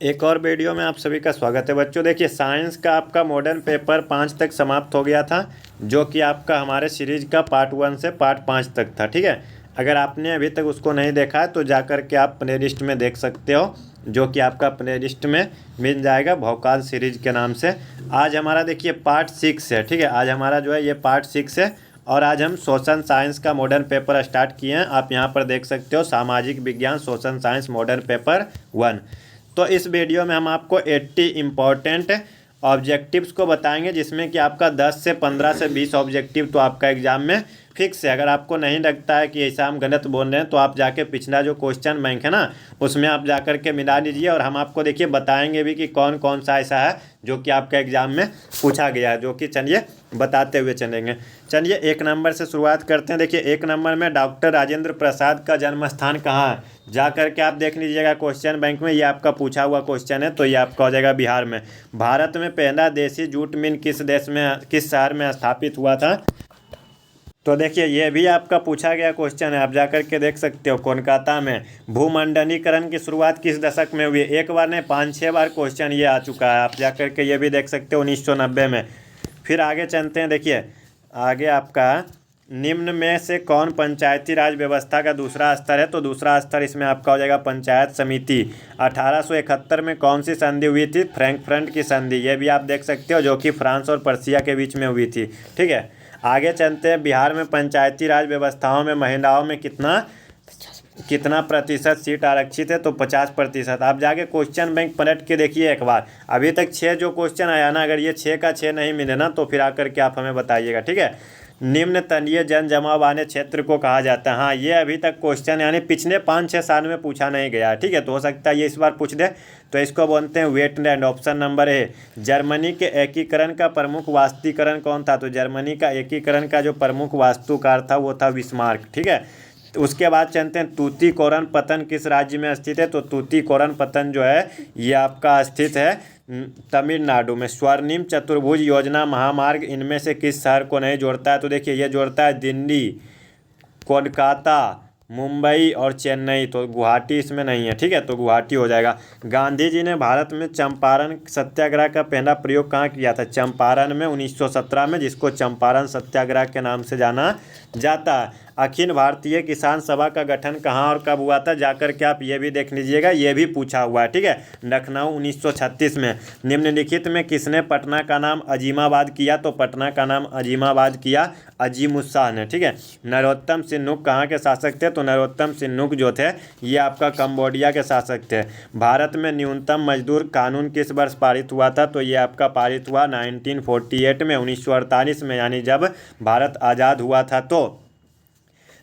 एक और वीडियो में आप सभी का स्वागत है बच्चों। देखिए, साइंस का आपका मॉडर्न पेपर 5 तक समाप्त हो गया था, जो कि आपका हमारे सीरीज का पार्ट 1 से पार्ट 5 तक था। ठीक है, अगर आपने अभी तक उसको नहीं देखा है तो जा कर के आप प्ले लिस्ट में देख सकते हो, जो कि आपका प्ले लिस्ट में मिल जाएगा भौकाल सीरीज के नाम से। आज हमारा देखिए पार्ट 6 है। ठीक है, आज हमारा जो है ये पार्ट 6 है और आज हम सोशल साइंस का मॉडर्न पेपर स्टार्ट किए हैं। आप यहाँ पर देख सकते हो, सामाजिक विज्ञान सोशल साइंस मॉडर्न पेपर 1। तो इस वीडियो में हम आपको 80 इम्पॉर्टेंट ऑब्जेक्टिव्स को बताएंगे, जिसमें कि आपका 10 से 15 से 20 ऑब्जेक्टिव तो आपका एग्जाम में फिक्स है। अगर आपको नहीं लगता है कि ऐसा हम गलत बोल रहे हैं तो आप जाके पिछला जो क्वेश्चन बैंक है ना, उसमें आप जाकर के मिला लीजिए और हम आपको देखिए बताएंगे भी कि कौन कौन सा ऐसा है जो कि आपका एग्जाम में पूछा गया है, जो कि चलिए बताते हुए चलेंगे। चलिए 1 नंबर से शुरुआत करते हैं। देखिए 1 नंबर में डॉक्टर राजेंद्र प्रसाद का जन्म स्थान कहाँ है, जा करके आप देख लीजिएगा क्वेश्चन बैंक में। ये आपका पूछा हुआ क्वेश्चन है, तो ये आपका हो जाएगा बिहार में। भारत में पहला देसी जूट मिल किस देश में, किस शहर में स्थापित हुआ था, तो देखिए ये भी आपका पूछा गया क्वेश्चन है, आप जाकर के देख सकते हो, कोलकाता में। भूमंडलीकरण की शुरुआत किस दशक में हुई, एक बार नहीं 5-6 बार क्वेश्चन ये आ चुका है, आप जाकर के ये भी देख सकते हो 1990 में। फिर आगे चलते हैं। देखिए आगे आपका निम्न में से कौन पंचायती राज व्यवस्था का दूसरा स्तर है, तो दूसरा स्तर इसमें आपका हो जाएगा पंचायत समिति। 1871 में कौन सी संधि हुई थी, फ्रैंकफर्ट की संधि, ये भी आप देख सकते हो, जो कि फ्रांस और पर्सिया के बीच में हुई थी। ठीक है, आगे चलते हैं। बिहार में पंचायती राज व्यवस्थाओं में महिलाओं में कितना कितना प्रतिशत सीट आरक्षित है, तो 50%। आप जाके क्वेश्चन बैंक पलट के देखिए एक बार। अभी तक 6 जो क्वेश्चन आया ना, अगर ये 6 का 6 नहीं मिले ना तो फिर आकर के आप हमें बताइएगा। ठीक है, निम्न तलीय जन जमाव वाले क्षेत्र को कहा जाता है। हाँ, ये अभी तक क्वेश्चन यानी पिछले 5-6 साल में पूछा नहीं गया। ठीक है, तो हो सकता है ये इस बार पूछ दे। तो इसको बोलते हैं wetland. Option number A. Germany के एकीकरण का प्रमुख वास्तुकरण कौन था, तो जर्मनी का एकीकरण का जो प्रमुख वास्तुकार था वो था बिस्मार्क। ठीक है, तो उसके बाद चलते हैं तूतीकोरन पतन किस राज्य में स्थित है, तो तूतीकोरन पतन जो है ये आपका स्थित है तमिलनाडु में। स्वर्णिम चतुर्भुज योजना महामार्ग इनमें से किस शहर को नहीं जोड़ता है, तो देखिए ये जोड़ता है दिल्ली, कोलकाता, मुंबई और चेन्नई, तो गुवाहाटी इसमें नहीं है। ठीक है, तो गुवाहाटी हो जाएगा। गांधी जी ने भारत में चंपारण सत्याग्रह का पहला प्रयोग कहाँ किया था, चंपारण में 1917 में, जिसको चंपारण सत्याग्रह के नाम से जाना जाता है। अखिल भारतीय किसान सभा का गठन कहाँ और कब हुआ था, जाकर के आप ये भी देख लीजिएगा, ये भी पूछा हुआ है। ठीक है, लखनऊ 1936 में। निम्नलिखित में किसने पटना का नाम अजीमाबाद किया, तो पटना का नाम अजीमाबाद किया अजीमुस्शाह ने। ठीक है, नरोत्तम सिन्नुक कहाँ के शासक थे, तो नरोत्तम सिन्नुक जो थे ये आपका कंबोडिया के शासक थे। भारत में न्यूनतम मजदूर कानून किस वर्ष पारित हुआ था, तो ये आपका पारित हुआ 1948 में, 1948 में, यानी जब भारत आज़ाद हुआ था। तो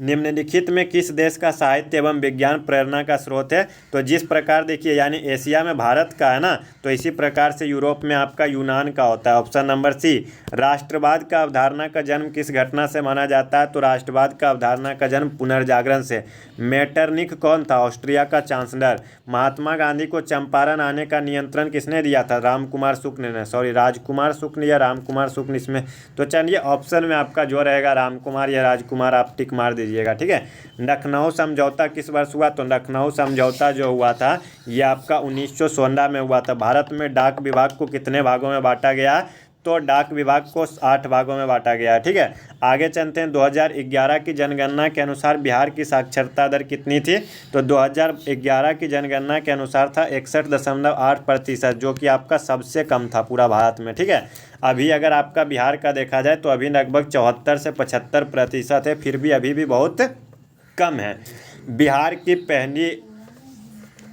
निम्नलिखित में किस देश का साहित्य एवं विज्ञान प्रेरणा का स्रोत है, तो जिस प्रकार देखिए यानी एशिया में भारत का है ना, तो इसी प्रकार से यूरोप में आपका यूनान का होता है। Option number C. राष्ट्रवाद का अवधारणा का जन्म किस घटना से माना जाता है, तो राष्ट्रवाद का अवधारणा का जन्म पुनर्जागरण से। मेटरनिख कौन था, ऑस्ट्रिया का चांसलर। महात्मा गांधी को चंपारण आने का नियंत्रण किसने दिया था, रामकुमार शुक्ल ने, सॉरी राजकुमार शुक्ल या रामकुमार शुक्ल इसमें, तो चलिए ऑप्शन में आपका जो रहेगा रामकुमार या राजकुमार, आप टिक मार दीजिएगा। ठीक है, लखनऊ समझौता किस वर्ष हुआ, तो लखनऊ समझौता जो हुआ था ये आपका 1916 में हुआ था। भारत में डाक विभाग को कितने भागों में बांटा गया, तो डाक विभाग को 8 भागों में बांटा गया है। ठीक है, आगे चलते हैं। 2011 की जनगणना के अनुसार बिहार की साक्षरता दर कितनी थी, तो 2011 की जनगणना के अनुसार था 61.8%, जो कि आपका सबसे कम था पूरा भारत में। ठीक है, अभी अगर आपका बिहार का देखा जाए तो अभी लगभग 74 से 75% है, फिर भी अभी भी बहुत कम है। बिहार की पहली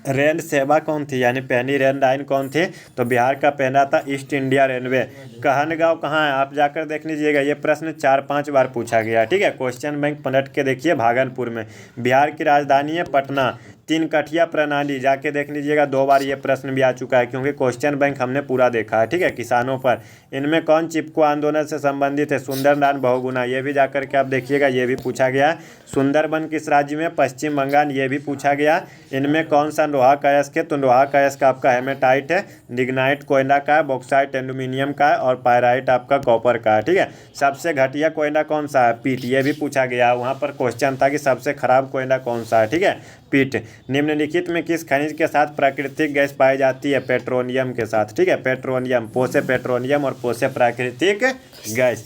रेल सेवा कौन थी, यानी पहली रेल लाइन कौन थी, तो बिहार का पहला था ईस्ट इंडिया रेलवे। कहनगांव कहाँ है, आप जाकर देख लीजिएगा, ये प्रश्न 4-5 बार पूछा गया। ठीक है, क्वेश्चन बैंक पलट के देखिए, भागलपुर में। बिहार की राजधानी है पटना। 3 कठिया प्रणाली जाके देख लीजिएगा, 2 बार ये प्रश्न भी आ चुका है, क्योंकि क्वेश्चन बैंक हमने पूरा देखा है। ठीक है, किसानों पर। इनमें कौन चिपको आंदोलन से संबंधित है, सुंदरलाल बहुगुणा, ये भी जाकर के आप देखिएगा, ये भी पूछा गया। सुंदरबन किस राज्य में, पश्चिम बंगाल, ये भी पूछा गया। इनमें कौन सा लोहा का अयस्क है, तो लोहा का अयस्क आपका हेमेटाइट है, लिग्नाइट कोयला का है, बॉक्साइट एल्यूमिनियम का है और पायराइट आपका कॉपर का है। ठीक है, सबसे घटिया कोयला कौन सा है, पीट, ये भी पूछा गया। वहाँ पर क्वेश्चन था कि सबसे खराब कोयला कौन सा है। ठीक है, स्पीट। निम्नलिखित में किस खनिज के साथ प्राकृतिक गैस पाई जाती है? पेट्रोलियम के साथ, ठीक है, पेट्रोलियम, पोषे पेट्रोलियम और पोषे प्राकृतिक गैस।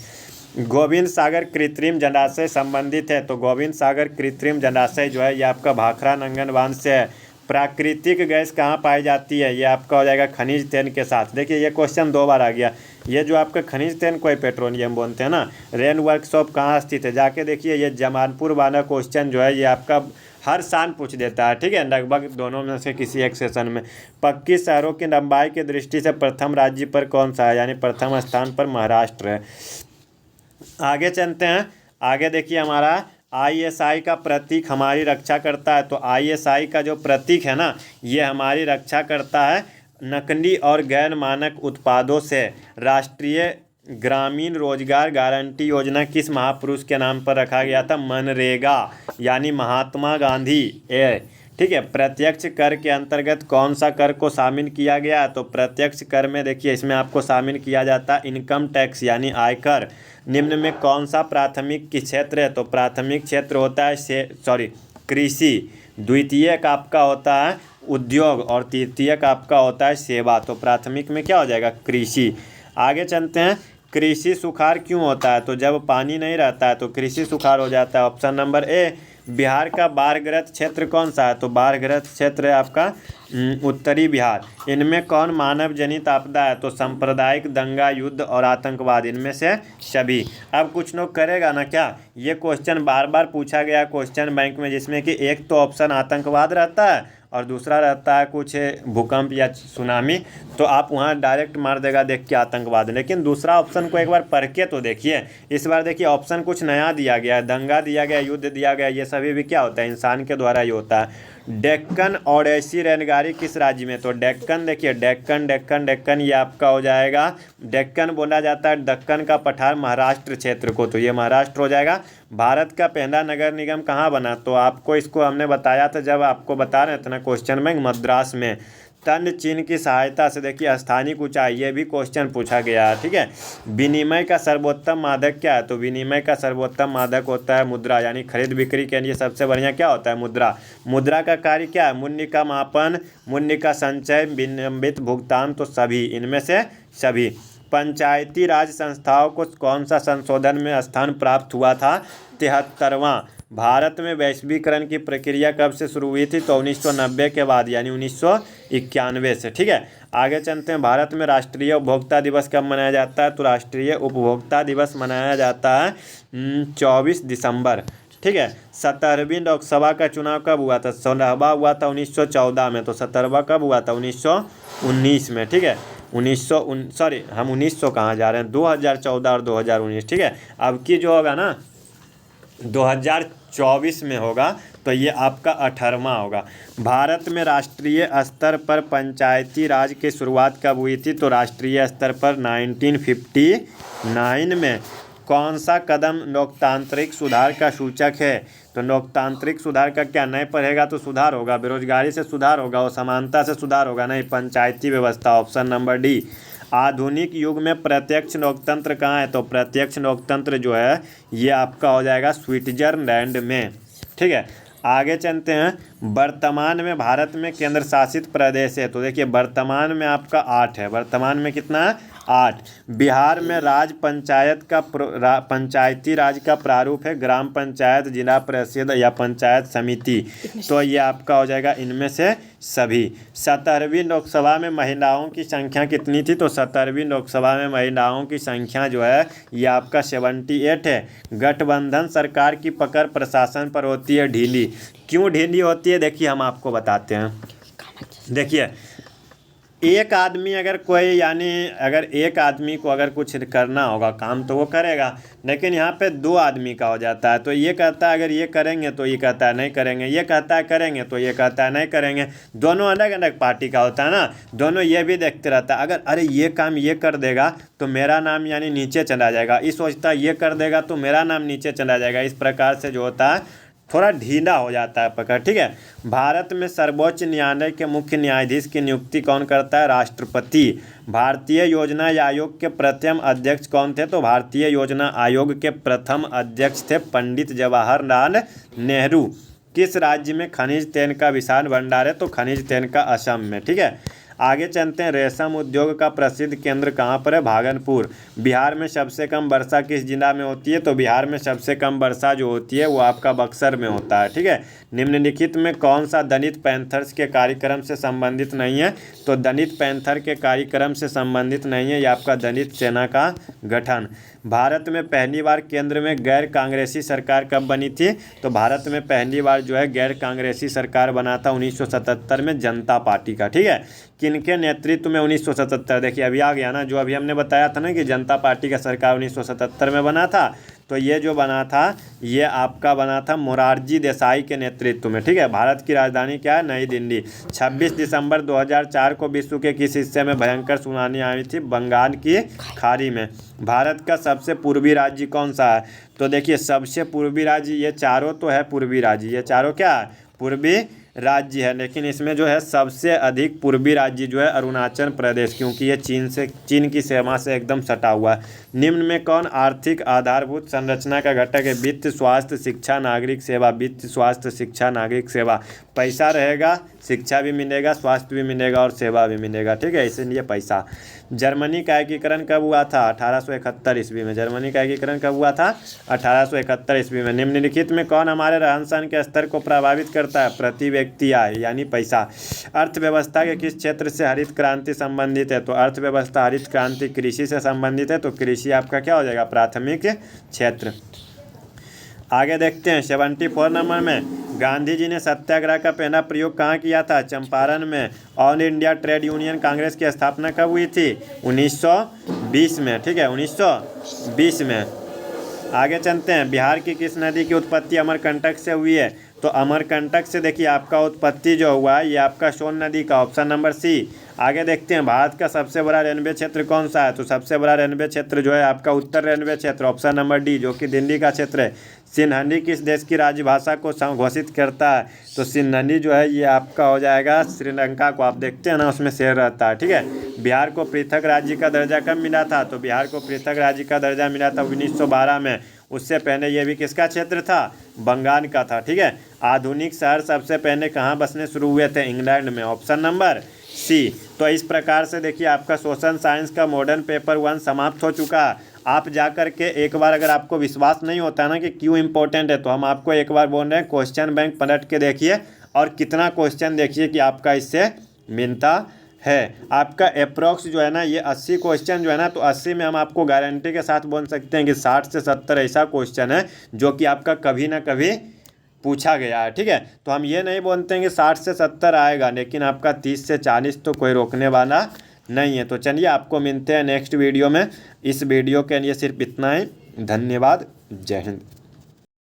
गोविंद सागर कृत्रिम जलाशय संबंधित है, तो गोविंद सागर कृत्रिम जलाशय जो है ये आपका भाखड़ा नंगन बांध से है। प्राकृतिक गैस कहाँ पाई जाती है? ये आपका हो जाएगा खनिज तेल के साथ। देखिए ये क्वेश्चन 2 बार आ गया। ये जो आपका खनिज तेल को पेट्रोलियम बोलते हैं ना। रेन वर्कशॉप कहाँ स्थित है? जाके देखिए, ये जमालपुर वाला क्वेश्चन जो है ये आपका हर साल पूछ देता है, ठीक है, लगभग दोनों में से किसी एक सेशन में। पक्की शहरों की लंबाई की दृष्टि से प्रथम राज्य पर कौन सा है? यानी प्रथम स्थान पर महाराष्ट्र है। आगे चलते हैं। आगे देखिए, हमारा ISI का प्रतीक हमारी रक्षा करता है। तो ISI का जो प्रतीक है ना, ये हमारी रक्षा करता है नकली और गैर मानक उत्पादों से। राष्ट्रीय ग्रामीण रोजगार गारंटी योजना किस महापुरुष के नाम पर रखा गया था? मनरेगा, यानी महात्मा गांधी। ठीक है। प्रत्यक्ष कर के अंतर्गत कौन सा कर को शामिल किया गया? तो प्रत्यक्ष कर में देखिए, इसमें आपको शामिल किया जाता है इनकम टैक्स यानी आयकर। निम्न में कौन सा प्राथमिक क्षेत्र है? तो प्राथमिक क्षेत्र होता है कृषि, द्वितीयक आपका होता है उद्योग और तृतीयक आपका होता है सेवा। तो प्राथमिक में क्या हो जाएगा? कृषि। आगे चलते हैं। कृषि सुखाड़ क्यों होता है? तो जब पानी नहीं रहता है तो कृषि सुखाड़ हो जाता है। Option number A. बिहार का बाढ़ग्रस्त क्षेत्र कौन सा है? तो बाढ़ग्रस्त क्षेत्र है आपका उत्तरी बिहार। इनमें कौन मानव जनित आपदा है? तो सांप्रदायिक दंगा, युद्ध और आतंकवाद, इनमें से सभी। अब कुछ लोग करेगा ना क्या, ये क्वेश्चन बार बार पूछा गया क्वेश्चन बैंक में, जिसमें कि एक तो ऑप्शन आतंकवाद रहता है और दूसरा रहता है कुछ भूकंप या सुनामी। तो आप वहाँ डायरेक्ट मार देगा देख के आतंकवाद, लेकिन दूसरा ऑप्शन को एक बार पढ़ के तो देखिए। इस बार देखिए ऑप्शन कुछ नया दिया गया है, दंगा दिया गया, युद्ध दिया गया, ये सभी भी क्या होता है? इंसान के द्वारा ही होता है। डेक्कन ओडेसी रेलगाड़ी किस राज्य में? तो डेक्कन, देखिए डेक्कन डेक्कन डेक्कन, ये आपका हो जाएगा, डेक्कन बोला जाता है दक्कन का पठार महाराष्ट्र क्षेत्र को, तो ये महाराष्ट्र हो जाएगा। भारत का पहला नगर निगम कहाँ बना? तो आपको इसको हमने बताया था जब आपको बता रहे थे ना क्वेश्चन बैंक, मद्रास में। तन चिन्ह की सहायता से देखिए स्थानिक ऊंचाई, ये भी क्वेश्चन पूछा गया है, ठीक है। विनिमय का सर्वोत्तम मादक क्या है? तो विनिमय का सर्वोत्तम मादक होता है मुद्रा, यानी खरीद बिक्री के लिए सबसे बढ़िया क्या होता है? मुद्रा। मुद्रा का कार्य क्या है? मूल्य का मापन, मूल्य का संचय, विलंबित भुगतान, तो सभी, इनमें से सभी। पंचायती राज संस्थाओं को कौन सा संशोधन में स्थान प्राप्त हुआ था? 73वां। भारत में वैश्वीकरण की प्रक्रिया कब से शुरू हुई थी? तो 1990 के बाद, यानी 1991 से, ठीक है। आगे चलते हैं। भारत में राष्ट्रीय उपभोक्ता दिवस कब मनाया जाता है? तो राष्ट्रीय उपभोक्ता दिवस मनाया जाता है 24 दिसंबर, ठीक है। 17वीं लोकसभा का चुनाव कब हुआ था? 16वां हुआ था 1914 में। तो 17वां कब हुआ था? 1919 में, ठीक है। 1900 कहाँ जा रहे हैं, 2014 और 2019, ठीक है। अब की जो होगा ना 2024 में होगा, तो ये आपका 18वां होगा। भारत में राष्ट्रीय स्तर पर पंचायती राज की शुरुआत कब हुई थी? तो राष्ट्रीय स्तर पर 1959 में। कौन सा कदम लोकतांत्रिक सुधार का सूचक है? तो लोकतांत्रिक सुधार का क्या, नहीं पढ़ेगा तो सुधार होगा, बेरोजगारी से सुधार होगा और समानता से सुधार होगा, नहीं, पंचायती व्यवस्था। Option number D. आधुनिक युग में प्रत्यक्ष लोकतंत्र कहाँ है? तो प्रत्यक्ष लोकतंत्र जो है ये आपका हो जाएगा स्विट्जरलैंड में, ठीक है। आगे चलते हैं। वर्तमान में भारत में केंद्र शासित प्रदेश है, तो देखिए वर्तमान में आपका 8 है। वर्तमान में कितना है? 8। बिहार में राज पंचायत का पंचायती राज का प्रारूप है ग्राम पंचायत, जिला परिषद या पंचायत समिति, तो ये आपका हो जाएगा इनमें से सभी। 17वीं लोकसभा में महिलाओं की संख्या कितनी थी? तो 17वीं लोकसभा में महिलाओं की संख्या जो है ये आपका 78 है। गठबंधन सरकार की पकड़ प्रशासन पर होती है ढीली, क्यों ढीली होती है? देखिए हम आपको बताते हैं। देखिए एक आदमी अगर कोई, यानी अगर एक आदमी को अगर कुछ करना होगा काम तो वो करेगा, लेकिन यहाँ पे 2 आदमी का हो जाता है। तो ये कहता है अगर ये करेंगे तो ये कहता है नहीं करेंगे, ये कहता है करेंगे तो ये कहता है नहीं करेंगे। दोनों अलग अलग पार्टी का होता है ना, दोनों ये भी देखते रहता है अगर अरे ये काम ये कर देगा तो मेरा नाम यानी नीचे चला जाएगा, इस सोचता है ये कर देगा तो मेरा नाम नीचे चला जाएगा। इस प्रकार से जो होता है थोड़ा ढीला हो जाता है पकड़, ठीक है। भारत में सर्वोच्च न्यायालय के मुख्य न्यायाधीश की नियुक्ति कौन करता है? राष्ट्रपति। भारतीय योजना आयोग के प्रथम अध्यक्ष कौन थे? तो भारतीय योजना आयोग के प्रथम अध्यक्ष थे पंडित जवाहरलाल नेहरू। किस राज्य में खनिज तेल का विशाल भंडार है? तो खनिज तेल का असम में। ठीक है, आगे चलते हैं। रेशम उद्योग का प्रसिद्ध केंद्र कहाँ पर है? भागलपुर। बिहार में सबसे कम वर्षा किस जिला में होती है? तो बिहार में सबसे कम वर्षा जो होती है वो आपका बक्सर में होता है। ठीक है, निम्नलिखित में कौन सा दलित पैंथर्स के कार्यक्रम से संबंधित नहीं है? तो दलित पैंथर के कार्यक्रम से संबंधित नहीं है, ये आपका दलित सेना का गठन। भारत में पहली बार केंद्र में गैर कांग्रेसी सरकार कब बनी थी? तो भारत में पहली बार जो है गैर कांग्रेसी सरकार बना था 1977 में, जनता पार्टी का। ठीक है, किनके नेतृत्व में 1977? देखिए अभी आ गया ना, जो अभी हमने बताया था ना कि जनता पार्टी का सरकार 1977 में बना था, तो ये जो बना था ये आपका बना था मोरारजी देसाई के नेतृत्व में। ठीक है, भारत की राजधानी क्या है? नई दिल्ली। 26 दिसंबर 2004 को विश्व के किस हिस्से में भयंकर सुनामी आई थी? बंगाल की खाड़ी में। भारत का सबसे पूर्वी राज्य कौन सा है? तो देखिए सबसे पूर्वी राज्य, ये चारों तो है पूर्वी राज्य, ये चारों क्या है? पूर्वी राज्य है, लेकिन इसमें जो है सबसे अधिक पूर्वी राज्य जो है अरुणाचल प्रदेश, क्योंकि ये चीन की सीमा से एकदम सटा हुआ है। निम्न में कौन आर्थिक आधारभूत संरचना का घटक है? वित्त, स्वास्थ्य, शिक्षा, नागरिक सेवा। वित्त, स्वास्थ्य, शिक्षा, नागरिक सेवा। पैसा रहेगा, शिक्षा भी मिलेगा, स्वास्थ्य भी मिलेगा और सेवा भी मिलेगा। ठीक है, इसलिए पैसा। जर्मनी का एकीकरण कब हुआ था? 1871 ईस्वी में। जर्मनी का एकीकरण कब हुआ था? 1871 ईस्वी में। निम्नलिखित में कौन हमारे रहन सहन के स्तर को प्रभावित करता है? प्रति व्यक्ति आय यानी पैसा। अर्थव्यवस्था के किस क्षेत्र से हरित क्रांति संबंधित है? तो अर्थव्यवस्था, हरित क्रांति कृषि से संबंधित है, तो कृषि आपका क्या हो जाएगा? प्राथमिक क्षेत्र। आगे देखते हैं 74 नंबर में, गांधी जी ने सत्याग्रह का पहला प्रयोग कहाँ किया था? चंपारण में। All India trade union Congress की स्थापना कब हुई थी? 1920 में। ठीक है, 1920 में। आगे चलते हैं, बिहार की किस नदी की उत्पत्ति अमरकंटक से हुई है? तो अमरकंटक से देखिए आपका उत्पत्ति जो हुआ है ये आपका सोन नदी का, ऑप्शन नंबर सी। आगे देखते हैं, भारत का सबसे बड़ा रेलवे क्षेत्र कौन सा है? तो सबसे बड़ा रेलवे क्षेत्र जो है आपका उत्तर रेलवे क्षेत्र, ऑप्शन नंबर डी, जो कि दिल्ली का क्षेत्र है। सिन्हली किस देश की राजभाषा को घोषित करता है? तो सिन्हली जो है ये आपका हो जाएगा श्रीलंका को। आप देखते हैं ना उसमें शेर रहता है। ठीक है, बिहार को पृथक राज्य का दर्जा कब मिला था? तो बिहार को पृथक राज्य का दर्जा मिला था 1912 में। उससे पहले ये भी किसका क्षेत्र था? बंगाल का था। ठीक है, आधुनिक शहर सबसे पहले कहाँ बसने शुरू हुए थे? इंग्लैंड में, ऑप्शन नंबर सी। तो इस प्रकार से देखिए आपका सोशल साइंस का मॉडर्न पेपर 1 समाप्त हो चुका है। आप जा कर के एक बार, अगर आपको विश्वास नहीं होता ना कि क्यों इंपॉर्टेंट है, तो हम आपको एक बार बोल रहे हैं क्वेश्चन बैंक पलट के देखिए और कितना क्वेश्चन देखिए कि आपका इससे मिलता है। आपका अप्रोक्स जो है ना ये 80 क्वेश्चन जो है ना, तो 80 में हम आपको गारंटी के साथ बोल सकते हैं कि 60 से 70 ऐसा क्वेश्चन है जो कि आपका कभी ना कभी पूछा गया है। ठीक है, तो हम ये नहीं बोलते हैं कि 60 से 70 आएगा, लेकिन आपका 30 से 40 तो कोई रोकने वाला नहीं है। तो चलिए आपको मिलते हैं नेक्स्ट वीडियो में। इस वीडियो के लिए सिर्फ इतना ही। धन्यवाद। जय हिंद।